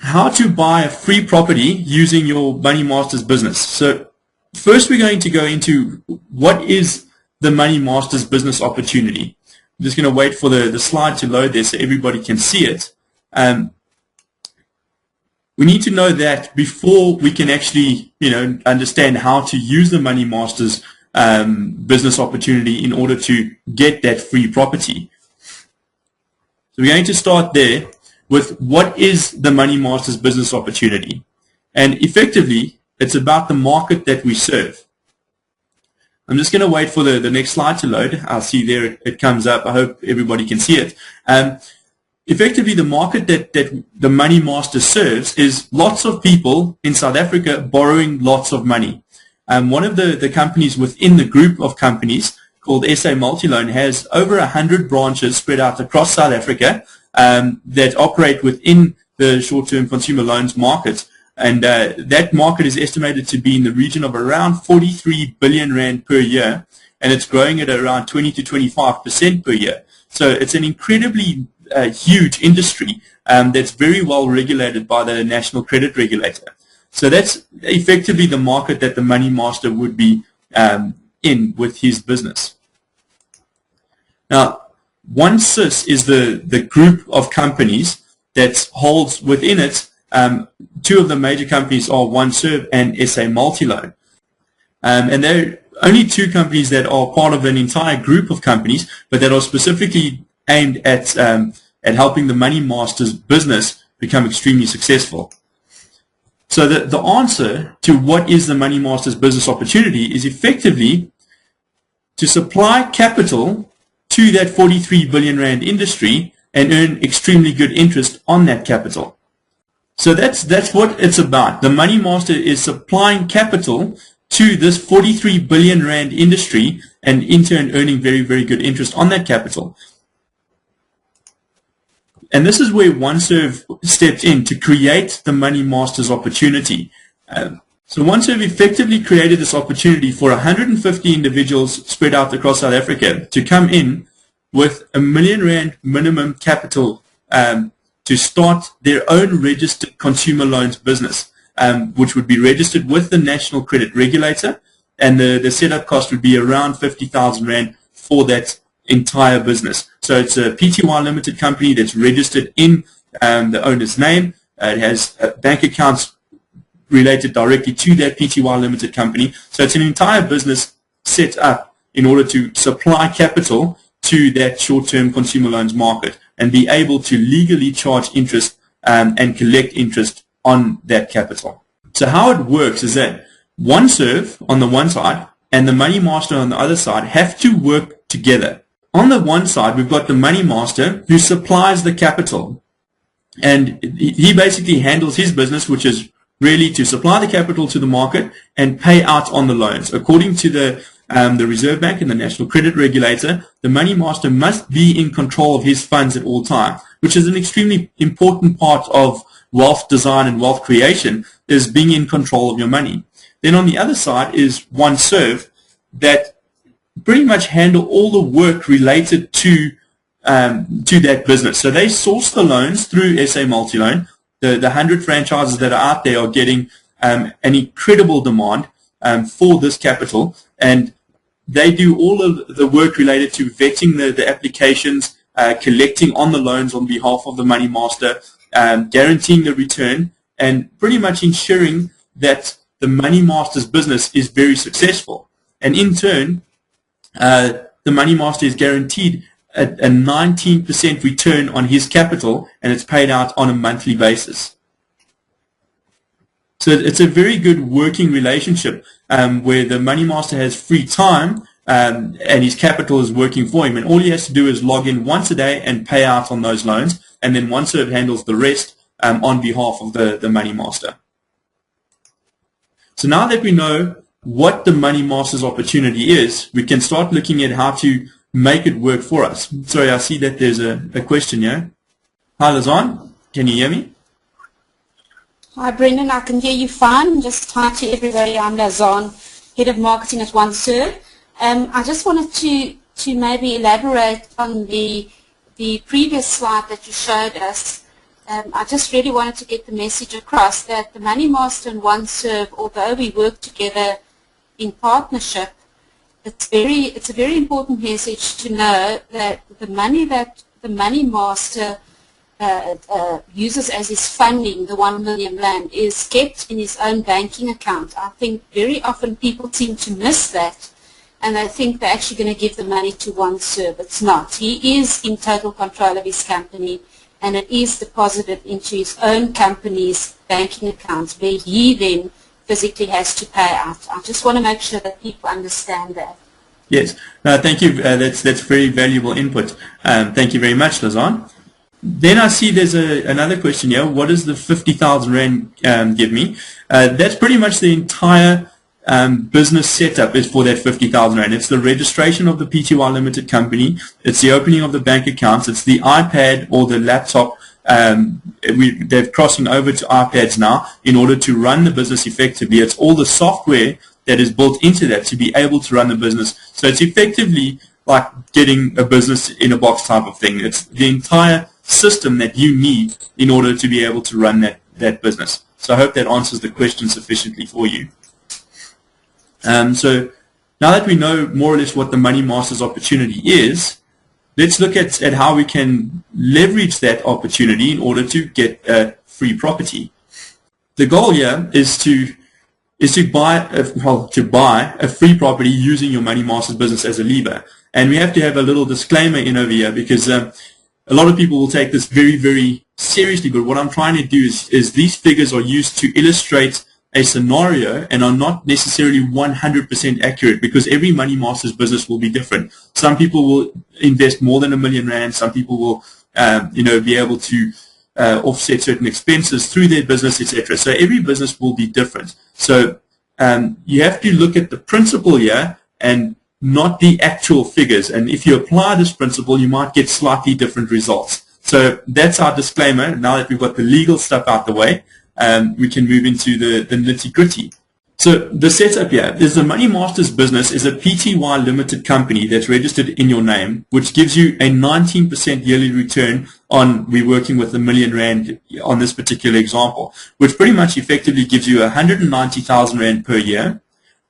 how to buy a free property using your Money Masters business. So first we're going to go into what is the Money Masters business opportunity. I'm just going to wait for the slide to load there so everybody can see it. We need to know that before we can actually, understand how to use the Money Masters business opportunity in order to get that free property. So we're going to start there with what is the Money Masters business opportunity. And effectively, it's about the market that we serve. I'm just going to wait for the next slide to load. I'll see there it comes up. I hope everybody can see it. Effectively, the market that the Money Master serves is lots of people in South Africa borrowing lots of money. One of the companies within the group of companies called SA Multiloan has over 100 branches spread out across South Africa that operate within the short-term consumer loans market. And that market is estimated to be in the region of around 43 billion rand per year, and it's growing at around 20 to 25% per year. So it's an incredibly huge industry that's very well regulated by the National Credit Regulator. So that's effectively the market that the Money Master would be in with his business. Now, OneSys is the group of companies that holds within it. Two of the major companies are OneServe and SA Multiloan. And they're only two companies that are part of an entire group of companies, but that are specifically aimed at helping the Money Master's business become extremely successful. So the answer to what is the Money Master's business opportunity is effectively to supply capital to that 43 billion rand industry and earn extremely good interest on that capital. So that's what it's about. The Money Master is supplying capital to this 43 billion rand industry and in turn earning very, very good interest on that capital. And this is where OneServe stepped in to create the Money Master's opportunity. So OneServe effectively created this opportunity for 150 individuals spread out across South Africa to come in with R1 million minimum capital to start their own registered consumer loans business, which would be registered with the National Credit Regulator, and the setup cost would be around 50,000 Rand for that entire business. So it's a PTY limited company that's registered in the owner's name. It has bank accounts related directly to that PTY limited company. So it's an entire business set up in order to supply capital to that short-term consumer loans market and be able to legally charge interest and collect interest on that capital. So how it works is that OneServe on the one side and the Money Master on the other side have to work together. On the one side, we've got the Money Master who supplies the capital, and he basically handles his business, which is really to supply the capital to the market and pay out on the loans. According to the Reserve Bank and the National Credit Regulator, the Money Master must be in control of his funds at all time, which is an extremely important part of wealth design and wealth creation, is being in control of your money. Then on the other side is OneServe that pretty much handle all the work related to that business. So they source the loans through SA Multiloan. The 100 franchises that are out there are getting an incredible demand for this capital, and they do all of the work related to vetting the applications, collecting on the loans on behalf of the Money Master, guaranteeing the return, and pretty much ensuring that the Money Master's business is very successful. And in turn, the Money Master is guaranteed a 19% return on his capital, and it's paid out on a monthly basis. So it's a very good working relationship where the Money Master has free time and his capital is working for him, and all he has to do is log in once a day and pay out on those loans, and then OneServe handles the rest on behalf of the Money Master. So now that we know what the Money Master's opportunity is, we can start looking at how to make it work for us. Sorry, I see that there's a question here. Hi, Lazan. Can you hear me? Hi, Brendan. I can hear you fine. Just hi to everybody. I'm Lazan, Head of Marketing at OneServe. I just wanted to maybe elaborate on the previous slide that you showed us I just really wanted to get the message across that the Money Master and OneServe, although we work together in partnership, it's a very important message to know that the money that the Money Master uses as his funding, the 1 million rand, is kept in his own banking account. I think very often people seem to miss that, and they think they're actually going to give the money to OneServe. It's not. He is in total control of his company, and it is deposited into his own company's banking account, where he then physically has to pay out. I just want to make sure that people understand that. Yes. No, thank you. That's very valuable input. Thank you very much, Lazan. Then I see there's another question here. What does the 50,000 Rand give me? That's pretty much the entire business setup is for that 50,000 Rand. It's the registration of the PTY Limited Company. It's the opening of the bank accounts. It's the iPad or the laptop. They're crossing over to iPads now in order to run the business effectively. It's all the software that is built into that to be able to run the business. So it's effectively like getting a business in a box type of thing. It's the entire system that you need in order to be able to run that business. So I hope that answers the question sufficiently for you. So now that we know more or less what the Money Master's opportunity is, let's look at how we can leverage that opportunity in order to get a free property. The goal here is to buy a free property using your Money Master's business as a lever. And we have to have a little disclaimer in over here because a lot of people will take this very, very seriously. But what I'm trying to do is these figures are used to illustrate a scenario and are not necessarily 100% accurate because every Money Master's business will be different. Some people will invest more than R1 million. Some people will, be able to offset certain expenses through their business, etc. So every business will be different. So you have to look at the principle here and not the actual figures. And if you apply this principle, you might get slightly different results. So that's our disclaimer. Now that we've got the legal stuff out the way, we can move into the nitty-gritty. So the setup here is the Money Master's business is a PTY Limited Company that's registered in your name, which gives you a 19% yearly return on, we're working with R1 million on this particular example, which pretty much effectively gives you 190,000 Rand per year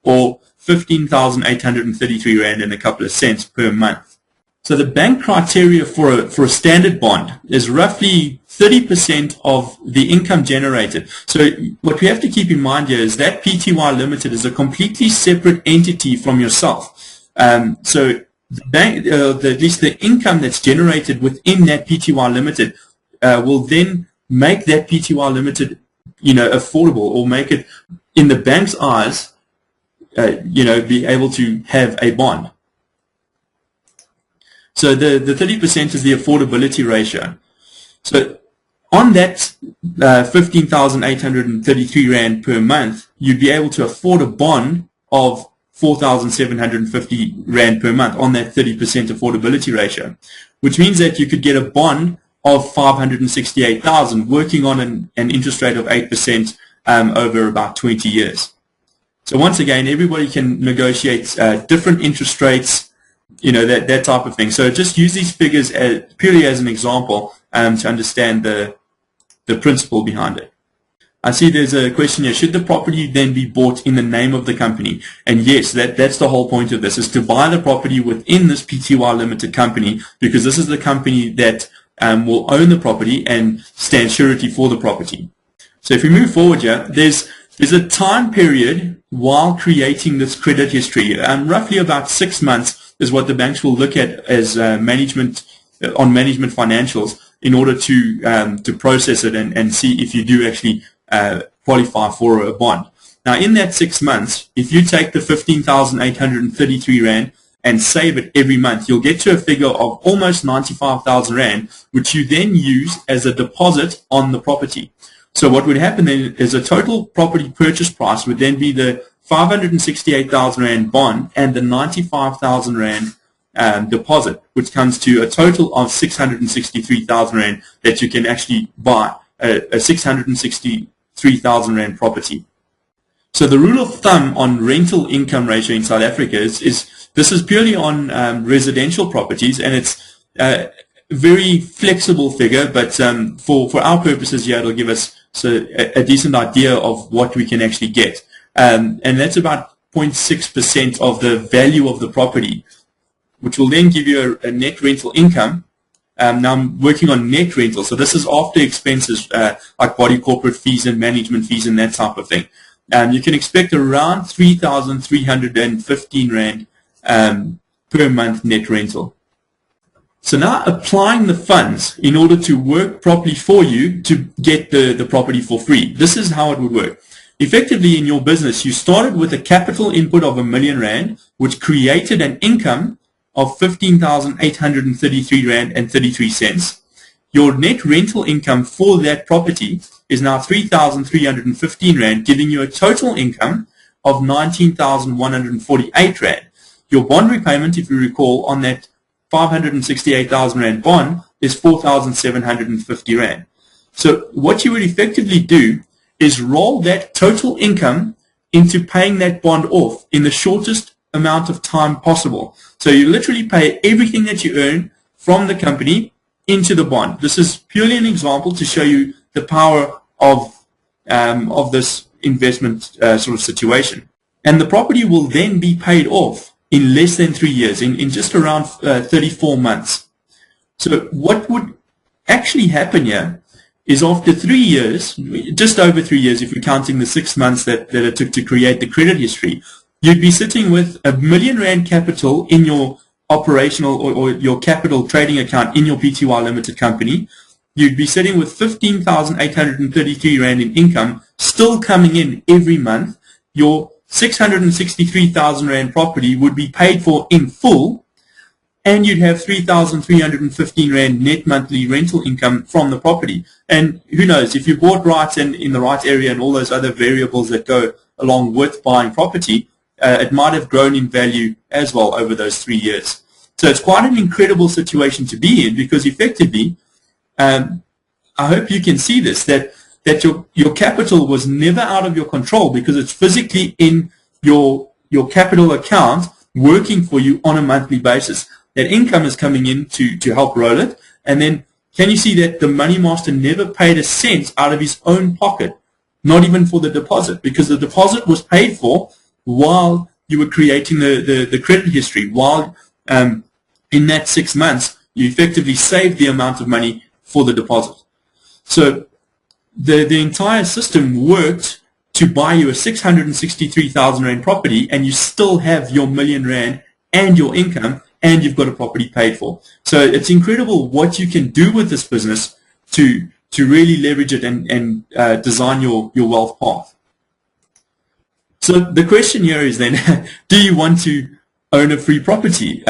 or 15,833 Rand and a couple of cents per month. So the bank criteria for a standard bond is roughly 30% of the income generated. So what we have to keep in mind here is that PTY Limited is a completely separate entity from yourself. So the bank, at least the income that's generated within that PTY Limited will then make that PTY Limited, affordable, or make it, in the bank's eyes, be able to have a bond. So the 30% is the affordability ratio. So on that 15,833 Rand per month, you'd be able to afford a bond of 4,750 Rand per month on that 30% affordability ratio, which means that you could get a bond of 568,000 working on an interest rate of 8% over about 20 years. So once again, everybody can negotiate different interest rates, that type of thing. So just use these figures purely as an example to understand the principle behind it. I see there's a question here. Should the property then be bought in the name of the company? And yes, that's the whole point of this, is to buy the property within this PTY Limited Company, because this is the company that will own the property and stand surety for the property. So if we move forward here, there's a time period while creating this credit history. Roughly about 6 months is what the banks will look at as management financials in order to process it and see if you do actually qualify for a bond. Now, in that 6 months, if you take the 15,833 Rand and save it every month, you'll get to a figure of almost 95,000 Rand, which you then use as a deposit on the property. So what would happen then is a total property purchase price would then be the 568,000 Rand bond and the 95,000 Rand deposit, which comes to a total of 663,000 Rand that you can actually buy a 663,000 Rand property. So the rule of thumb on rental income ratio in South Africa is this is purely on residential properties, and it's very flexible figure, but for our purposes here, it'll give us a decent idea of what we can actually get. And that's about 0.6% of the value of the property, which will then give you a net rental income. Now I'm working on net rental, so this is after expenses like body corporate fees and management fees and that type of thing. You can expect around 3,315 Rand per month net rental. So now applying the funds in order to work properly for you to get the property for free. This is how it would work. Effectively, in your business, you started with a capital input of R1 million, which created an income of 15,833 Rand and 33 cents. Your net rental income for that property is now 3,315 Rand, giving you a total income of 19,148 Rand. Your bond repayment, if you recall, on that 568,000 Rand bond is 4,750 Rand. So what you would effectively do is roll that total income into paying that bond off in the shortest amount of time possible. So you literally pay everything that you earn from the company into the bond. This is purely an example to show you the power of this investment sort of situation. And the property will then be paid off in less than 3 years, in just around 34 months. So what would actually happen here is after 3 years, just over 3 years, if you're counting the 6 months that it took to create the credit history, you'd be sitting with R1 million capital in your operational or your capital trading account in your PTY Limited company. You'd be sitting with 15,833 Rand in income still coming in every month. Your 663,000 Rand property would be paid for in full, and you'd have 3,315 Rand net monthly rental income from the property. And who knows, if you bought right and in the right area and all those other variables that go along with buying property, it might have grown in value as well over those 3 years. So it's quite an incredible situation to be in, because effectively, I hope you can see this, that your capital was never out of your control, because it's physically in your capital account working for you on a monthly basis. That income is coming in to help roll it. And then can you see that the money master never paid a cent out of his own pocket, not even for the deposit, because the deposit was paid for while you were creating the credit history, while in that 6 months you effectively saved the amount of money for the deposit. So the entire system worked to buy you a 663,000 Rand property, and you still have your R1 million and your income, and you've got a property paid for. So it's incredible what you can do with this business to really leverage it and design your wealth path. So the question here is then, do you want to own a free property?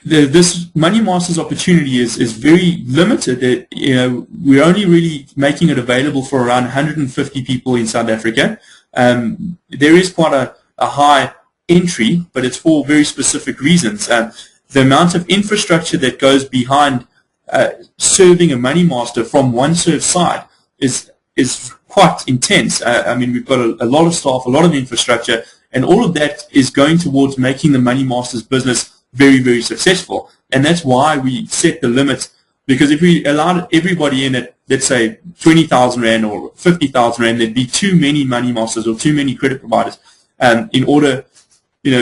This Money Masters opportunity is very limited. We're only really making it available for around 150 people in South Africa. There is quite a high entry, but it's for very specific reasons. The amount of infrastructure that goes behind serving a Money Master from OneServe side is quite intense. I mean, we've got a lot of staff, a lot of infrastructure, and all of that is going towards making the Money Masters business very, very successful. And that's why we set the limit, because if we allowed everybody in at, let's say, 20,000 Rand or 50,000 Rand, there'd be too many Money Masters or too many credit providers in order,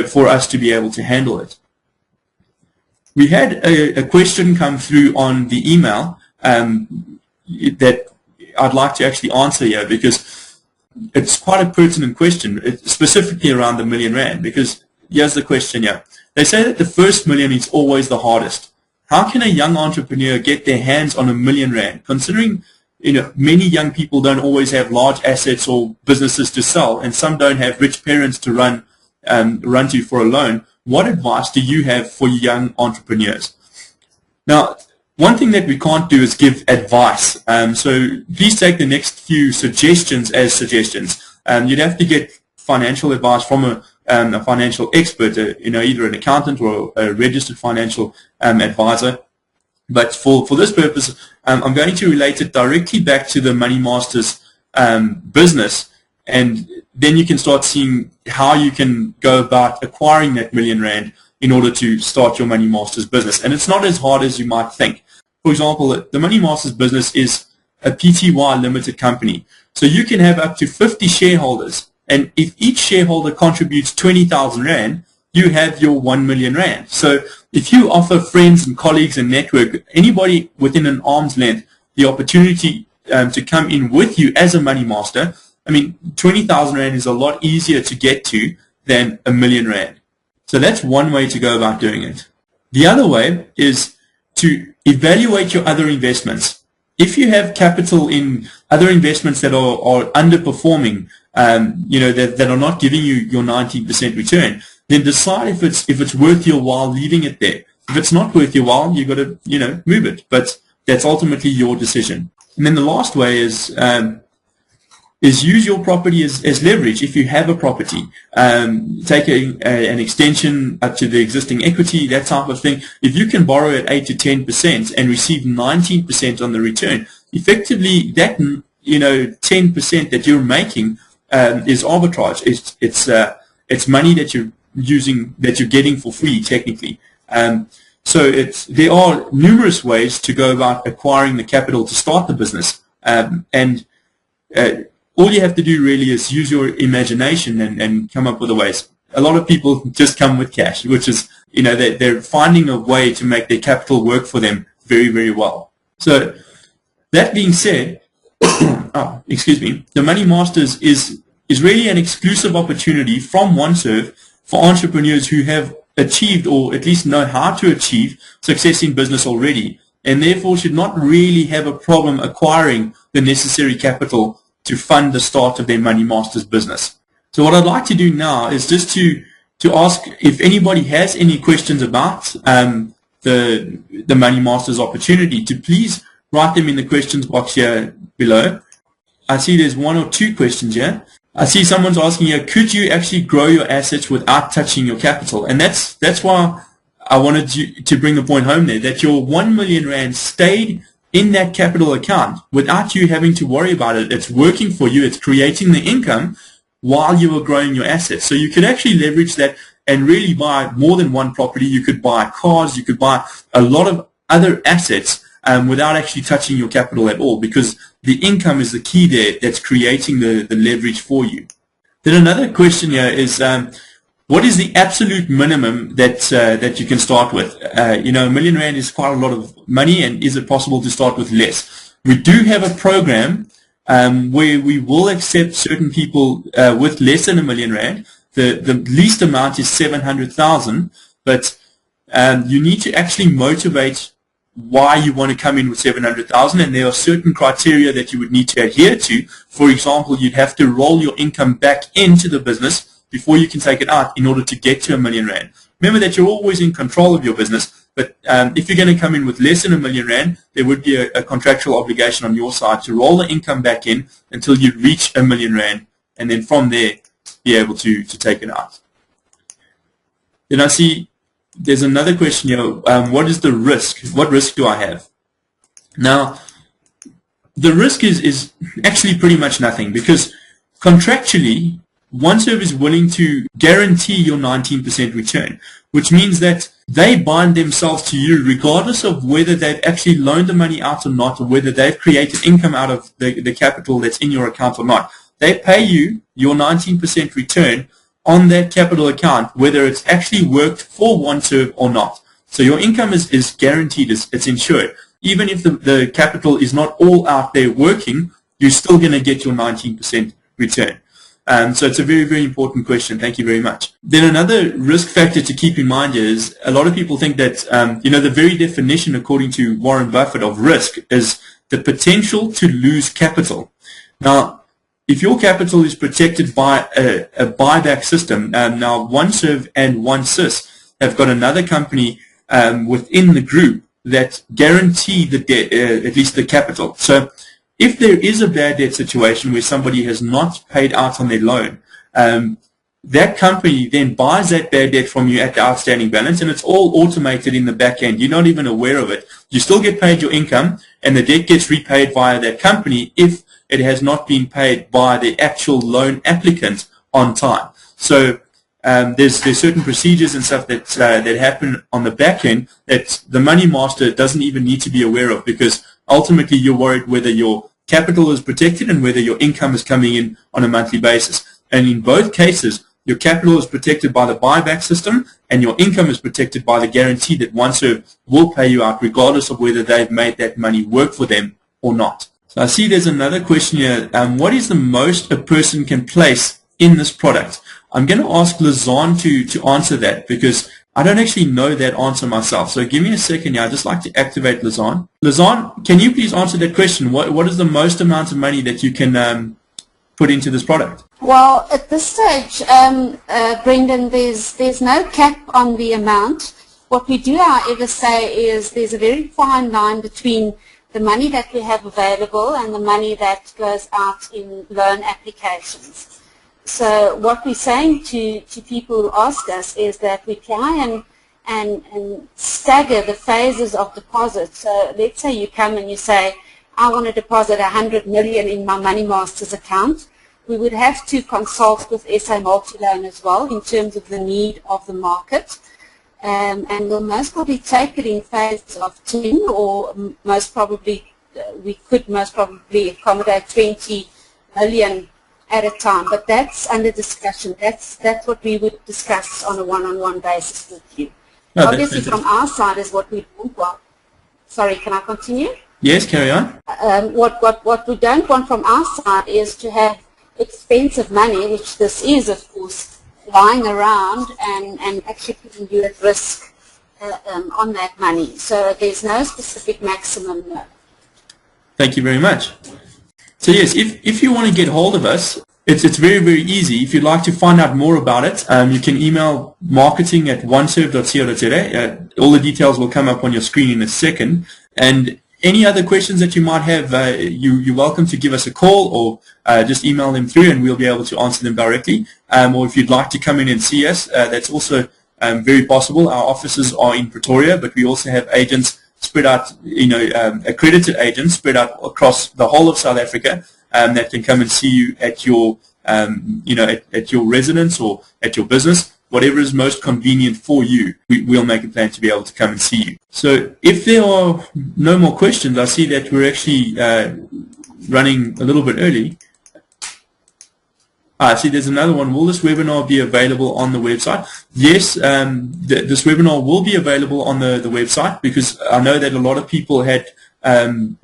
for us to be able to handle it. We had a question come through on the email that I'd like to actually answer here, because it's quite a pertinent question, specifically around the R1 million, because here's the question here. They say that the first million is always the hardest. How can a young entrepreneur get their hands on R1 million? Considering many young people don't always have large assets or businesses to sell, and some don't have rich parents to run to for a loan, what advice do you have for young entrepreneurs? Now, one thing that we can't do is give advice. So please take the next few suggestions as suggestions. You'd have to get financial advice from a financial expert, either an accountant or a registered financial advisor. But for this purpose, I'm going to relate it directly back to the Money Masters business, and then you can start seeing how you can go about acquiring that R1 million in order to start your Money Masters business. And it's not as hard as you might think. For example, the Money Masters business is a PTY limited company. So you can have up to 50 shareholders. And if each shareholder contributes 20,000 Rand, you have your 1 million Rand. So if you offer friends and colleagues and network, anybody within an arm's length, the opportunity to come in with you as a Money Master, I mean, 20,000 Rand is a lot easier to get to than 1 million Rand. So that's one way to go about doing it. The other way is to evaluate your other investments. If you have capital in other investments that are underperforming, that are not giving you your 19% return, then decide if it's worth your while leaving it there. If it's not worth your while, you've got to, move it. But that's ultimately your decision. And then the last way is use your property as leverage. If you have a property, take an extension up to the existing equity, that type of thing. If you can borrow at 8 to 10% and receive 19% on the return, effectively that 10% that you're making is arbitrage. It's money that you're using, that you're getting for free technically. So there are numerous ways to go about acquiring the capital to start the business, all you have to do really is use your imagination and come up with the ways. A lot of people just come with cash, which is, they're finding a way to make their capital work for them very, very well. So that being said, the Money Masters is really an exclusive opportunity from OneServe for entrepreneurs who have achieved, or at least know how to achieve, success in business already, and therefore should not really have a problem acquiring the necessary capital to fund the start of their Money Masters business. So what I'd like to do now is just to ask if anybody has any questions about the Money Masters opportunity, to please write them in the questions box here below. I see there's one or two questions here. I see someone's asking here, could you actually grow your assets without touching your capital? And that's why I wanted to bring the point home there, that your 1 million Rand stayed in that capital account without you having to worry about it. It's working for you. It's creating the income while you are growing your assets. So you could actually leverage that and really buy more than one property. You could buy cars. You could buy a lot of other assets without actually touching your capital at all, because the income is the key there that's creating the leverage for you. Then another question here is, what is the absolute minimum that you can start with? 1 million Rand is quite a lot of money, and is it possible to start with less? We do have a program where we will accept certain people with less than 1 million Rand. The least amount is 700,000, but you need to actually motivate why you want to come in with 700,000, and there are certain criteria that you would need to adhere to. For example, you'd have to roll your income back into the business before you can take it out in order to get to 1 million Rand. Remember that you're always in control of your business, but if you're going to come in with less than 1 million Rand, there would be a contractual obligation on your side to roll the income back in until you reach 1 million Rand, and then from there be able to take it out. Then I see there's another question here. What is the risk? What risk do I have? Now, the risk is actually pretty much nothing, because contractually, OneServe is willing to guarantee your 19% return, which means that they bind themselves to you regardless of whether they've actually loaned the money out or not, or whether they've created income out of the capital that's in your account or not. They pay you your 19% return on that capital account, whether it's actually worked for OneServe or not. So your income is guaranteed, it's insured. Even if the capital is not all out there working, you're still going to get your 19% return. So it's a very, very important question. Thank you very much. Then another risk factor to keep in mind is a lot of people think that, the very definition, according to Warren Buffett, of risk is the potential to lose capital. Now, if your capital is protected by a buyback system, now OneServe and OneSys have got another company within the group that guarantee the debt, at least the capital. So if there is a bad debt situation where somebody has not paid out on their loan, that company then buys that bad debt from you at the outstanding balance, and it's all automated in the back end. You're not even aware of it. You still get paid your income, and the debt gets repaid via that company if it has not been paid by the actual loan applicant on time. So there's certain procedures and stuff that happen on the back end that the money master doesn't even need to be aware of, because ultimately you're worried whether your capital is protected and whether your income is coming in on a monthly basis. And in both cases, your capital is protected by the buyback system and your income is protected by the guarantee that OneServe will pay you out regardless of whether they've made that money work for them or not. So I see there's another question here. What is the most a person can place in this product? I'm going to ask Lazan to answer that, because I don't actually know that answer myself. So give me a second here. I'd just like to activate Lazan. Lazan, can you please answer that question? What is the most amount of money that you can put into this product? Well, at this stage, Brendan, there's no cap on the amount. What we do, however, say is there's a very fine line between the money that we have available and the money that goes out in loan applications. So what we're saying to people who ask us is that we try and stagger the phases of deposit. So let's say you come and you say, I want to deposit 100 million in my Money Masters account. We would have to consult with SA Multi-Loan as well in terms of the need of the market. And we'll most probably take it in phases of 10, or most probably, we could most probably accommodate 20 million at a time. But that's under discussion. That's what we would discuss on a one-on-one basis with you. No, obviously from our side is what we don't want. Sorry, can I continue? Yes, carry on. What we don't want from our side is to have expensive money, which this is, of course, lying around and actually putting you at risk on that money. So there's no specific maximum. No. Thank you very much. So yes, if you want to get hold of us, it's very, very easy. If you'd like to find out more about it, you can email marketing@oneserve.co.za. All the details will come up on your screen in a second. And any other questions that you might have, you're welcome to give us a call or just email them through, and we'll be able to answer them directly. Or if you'd like to come in and see us, that's also very possible. Our offices are in Pretoria, but we also have agents spread out, accredited agents spread out across the whole of South Africa that can come and see you at your, at your residence or at your business. Whatever is most convenient for you, we'll make a plan to be able to come and see you. So if there are no more questions, I see that we're actually running a little bit early. I see there's another one. Will this webinar be available on the website? Yes, this webinar will be available on the website, because I know that a lot of people had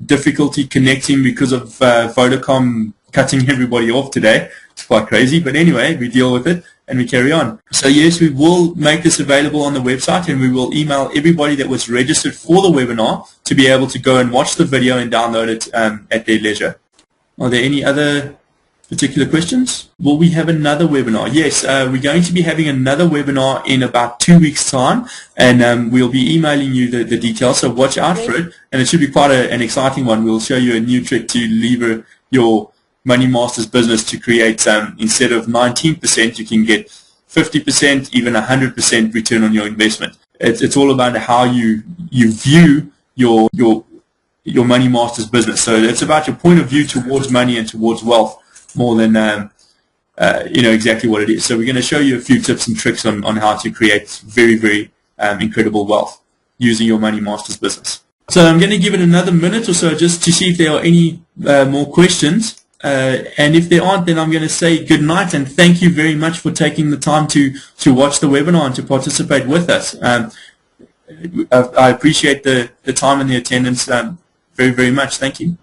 difficulty connecting because of Vodacom cutting everybody off today. It's quite crazy, but anyway, we deal with it and we carry on. So yes, we will make this available on the website, and we will email everybody that was registered for the webinar to be able to go and watch the video and download it at their leisure. Are there any other particular questions? Will we have another webinar? Yes, we're going to be having another webinar in about 2 weeks' time, and we'll be emailing you the details, so watch out for it, and it should be quite an exciting one. We'll show you a new trick to lever your Money Masters business to create, instead of 19%, you can get 50%, even 100% return on your investment. It's all about how you view your Money Masters business. So it's about your point of view towards money and towards wealth, more than exactly what it is. So we're going to show you a few tips and tricks on how to create very, very incredible wealth using your Money Masters business. So I'm going to give it another minute or so just to see if there are any more questions. And if there aren't, then I'm going to say good night and thank you very much for taking the time to watch the webinar and to participate with us. I appreciate the time and the attendance very, very much. Thank you.